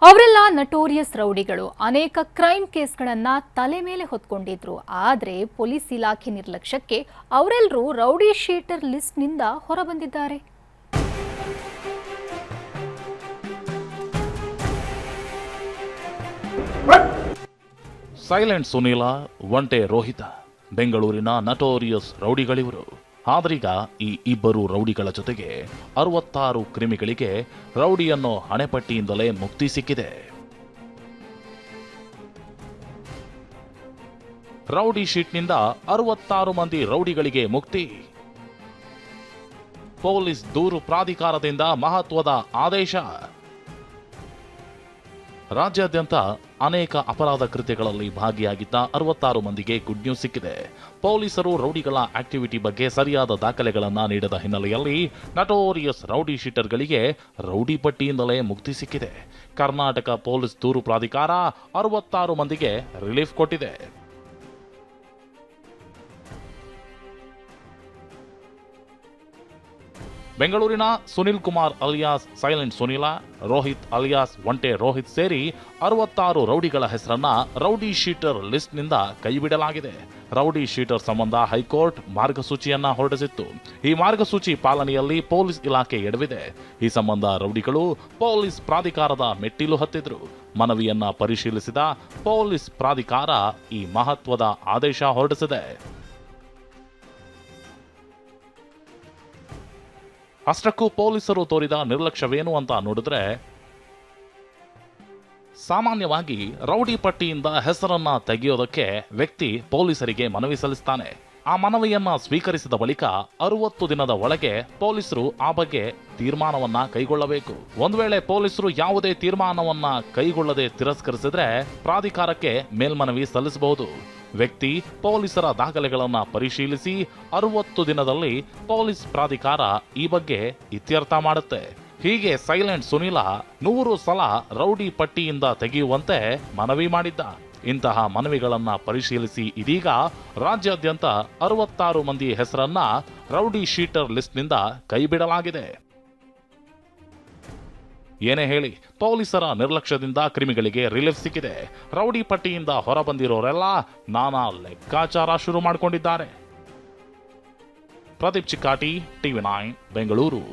ಅವರೆಲ್ಲ ನಟೋರಿಯಸ್ ರೌಡಿಗಳು. ಅನೇಕ ಕ್ರೈಮ್ ಕೇಸ್ಗಳನ್ನ ತಲೆ ಮೇಲೆ ಹೊತ್ಕೊಂಡಿದ್ರು. ಆದರೆ ಪೊಲೀಸ್ ಇಲಾಖೆ ನಿರ್ಲಕ್ಷ್ಯಕ್ಕೆ ಅವರೆಲ್ಲರೂ ರೌಡಿ ಶೀಟರ್ ಲಿಸ್ಟ್ನಿಂದ ಹೊರಬಂದಿದ್ದಾರೆ. ಸೈಲೆಂಟ್ ಸುನೀಲ, ಒಂಟೆ ರೋಹಿತ ಬೆಂಗಳೂರಿನ ನಟೋರಿಯಸ್ ರೌಡಿಗಳಿವರು. ಆದ್ರೀಗ ಈ ಇಬ್ಬರು ರೌಡಿಗಳ ಜೊತೆಗೆ 66 ಕ್ರಿಮಿಗಳಿಗೆ ರೌಡಿಯನ್ನು ಹಣೆಪಟ್ಟಿಯಿಂದಲೇ ಮುಕ್ತಿ ಸಿಕ್ಕಿದೆ. ರೌಡಿ ಶೀಟ್ನಿಂದ 66 ಮಂದಿ ರೌಡಿಗಳಿಗೆ ಮುಕ್ತಿ. ಪೊಲೀಸ್ ದೂರು ಪ್ರಾಧಿಕಾರದಿಂದ ಮಹತ್ವದ ಆದೇಶ. ರಾಜ್ಯಾದ್ಯಂತ ಅನೇಕ ಅಪರಾಧ ಕೃತ್ಯಗಳಲ್ಲಿ ಭಾಗಿಯಾಗಿದ್ದ 66 ಮಂದಿಗೆ ಗುಡ್ ನ್ಯೂಸ್ ಸಿಕ್ಕಿದೆ. ಪೊಲೀಸರು ರೌಡಿಗಳ ಆಕ್ಟಿವಿಟಿ ಬಗ್ಗೆ ಸರಿಯಾದ ದಾಖಲೆಗಳನ್ನು ನೀಡದ ಹಿನ್ನೆಲೆಯಲ್ಲಿ ನಟೋರಿಯಸ್ ರೌಡಿ ಶೀಟರ್ಗಳಿಗೆ ರೌಡಿ ಪಟ್ಟಿಯಿಂದಲೇ ಮುಕ್ತಿ ಸಿಕ್ಕಿದೆ. ಕರ್ನಾಟಕ ಪೊಲೀಸ್ ದೂರು ಪ್ರಾಧಿಕಾರ 66 ಮಂದಿಗೆ ರಿಲೀಫ್ ಕೊಟ್ಟಿದೆ. ಬೆಂಗಳೂರಿನ Sunil Kumar alias silent Sunil, Rohit alias ಒಂಟೆ ರೋಹಿತ್ ಸೇರಿ 66 ರೌಡಿಗಳ ಹೆಸರನ್ನ ರೌಡಿ ಶೀಟರ್ ಲಿಸ್ಟ್ನಿಂದ ಕೈಬಿಡಲಾಗಿದೆ. ರೌಡಿ ಶೀಟರ್ ಸಂಬಂಧ ಹೈಕೋರ್ಟ್ ಮಾರ್ಗಸೂಚಿಯನ್ನ ಹೊರಡಿಸಿತ್ತು. ಈ ಮಾರ್ಗಸೂಚಿ ಪಾಲನೆಯಲ್ಲಿ ಪೊಲೀಸ್ ಇಲಾಖೆ ಎಡವಿದೆ. ಈ ಸಂಬಂಧ ರೌಡಿಗಳು ಪೊಲೀಸ್ ಪ್ರಾಧಿಕಾರದ ಮೆಟ್ಟಿಲು ಹತ್ತಿದ್ರು. ಮನವಿಯನ್ನ ಪರಿಶೀಲಿಸಿದ ಪೊಲೀಸ್ ಪ್ರಾಧಿಕಾರ ಈ ಮಹತ್ವದ ಆದೇಶ ಹೊರಡಿಸಿದೆ. ಅಷ್ಟಕ್ಕೂ ಪೊಲೀಸರು ತೋರಿದ ನಿರ್ಲಕ್ಷ್ಯವೇನು ಅಂತ ನೋಡಿದ್ರೆ, ಸಾಮಾನ್ಯವಾಗಿ ರೌಡಿ ಪಟ್ಟಿಯಿಂದ ಹೆಸರನ್ನ ತೆಗೆಯೋದಕ್ಕೆ ವ್ಯಕ್ತಿ ಪೊಲೀಸರಿಗೆ ಮನವಿ ಸಲ್ಲಿಸ್ತಾನೆ. ಆ ಮನವಿಯನ್ನ ಸ್ವೀಕರಿಸಿದ ಬಳಿಕ 60 ದಿನದ ಒಳಗೆ ಪೊಲೀಸರು ಆ ಬಗ್ಗೆ ತೀರ್ಮಾನವನ್ನ ಕೈಗೊಳ್ಳಬೇಕು. ಒಂದು ವೇಳೆ ಪೊಲೀಸರು ಯಾವುದೇ ತೀರ್ಮಾನವನ್ನ ಕೈಗೊಳ್ಳದೆ ತಿರಸ್ಕರಿಸಿದ್ರೆ ಪ್ರಾಧಿಕಾರಕ್ಕೆ ಮೇಲ್ಮನವಿ ಸಲ್ಲಿಸಬಹುದು. ವ್ಯಕ್ತಿ ಪೊಲೀಸರ ದಾಖಲೆಗಳನ್ನ ಪರಿಶೀಲಿಸಿ 60 ದಿನದಲ್ಲಿ ಪೊಲೀಸ್ ಪ್ರಾಧಿಕಾರ ಈ ಬಗ್ಗೆ ಇತ್ಯರ್ಥ ಮಾಡುತ್ತೆ. ಹೀಗೆ ಸೈಲೆಂಟ್ ಸುನೀಲ 100 ಸಲ ರೌಡಿ ಪಟ್ಟಿಯಿಂದ ತೆಗೆಯುವಂತೆ ಮನವಿ ಮಾಡಿದ್ದ. ಇಂತಹ ಮನವಿಗಳನ್ನ ಪರಿಶೀಲಿಸಿ ಇದೀಗ ರಾಜ್ಯಾದ್ಯಂತ 66 ಮಂದಿ ಹೆಸರನ್ನ ರೌಡಿ ಶೀಟರ್ ಲಿಸ್ಟ್ನಿಂದ ಕೈಬಿಡಲಾಗಿದೆ. ಏನೇ ಹೇಳಿ, ಪೊಲೀಸರ ನಿರ್ಲಕ್ಷ್ಯದಿಂದ ಕ್ರಿಮಿಗಳಿಗೆ ರಿಲೀಫ್ ಸಿಕ್ಕಿದೆ. ರೌಡಿ ಪಟ್ಟಿಯಿಂದ ಹೊರಬಂದಿರೋರೆಲ್ಲ ನಾನಾ ಲೆಕ್ಕಾಚಾರ ಶುರು ಮಾಡಿಕೊಂಡಿದ್ದಾರೆ. ಪ್ರದೀಪ್ ಚಿಕ್ಕಾಟಿ, TV9 ಬೆಂಗಳೂರು.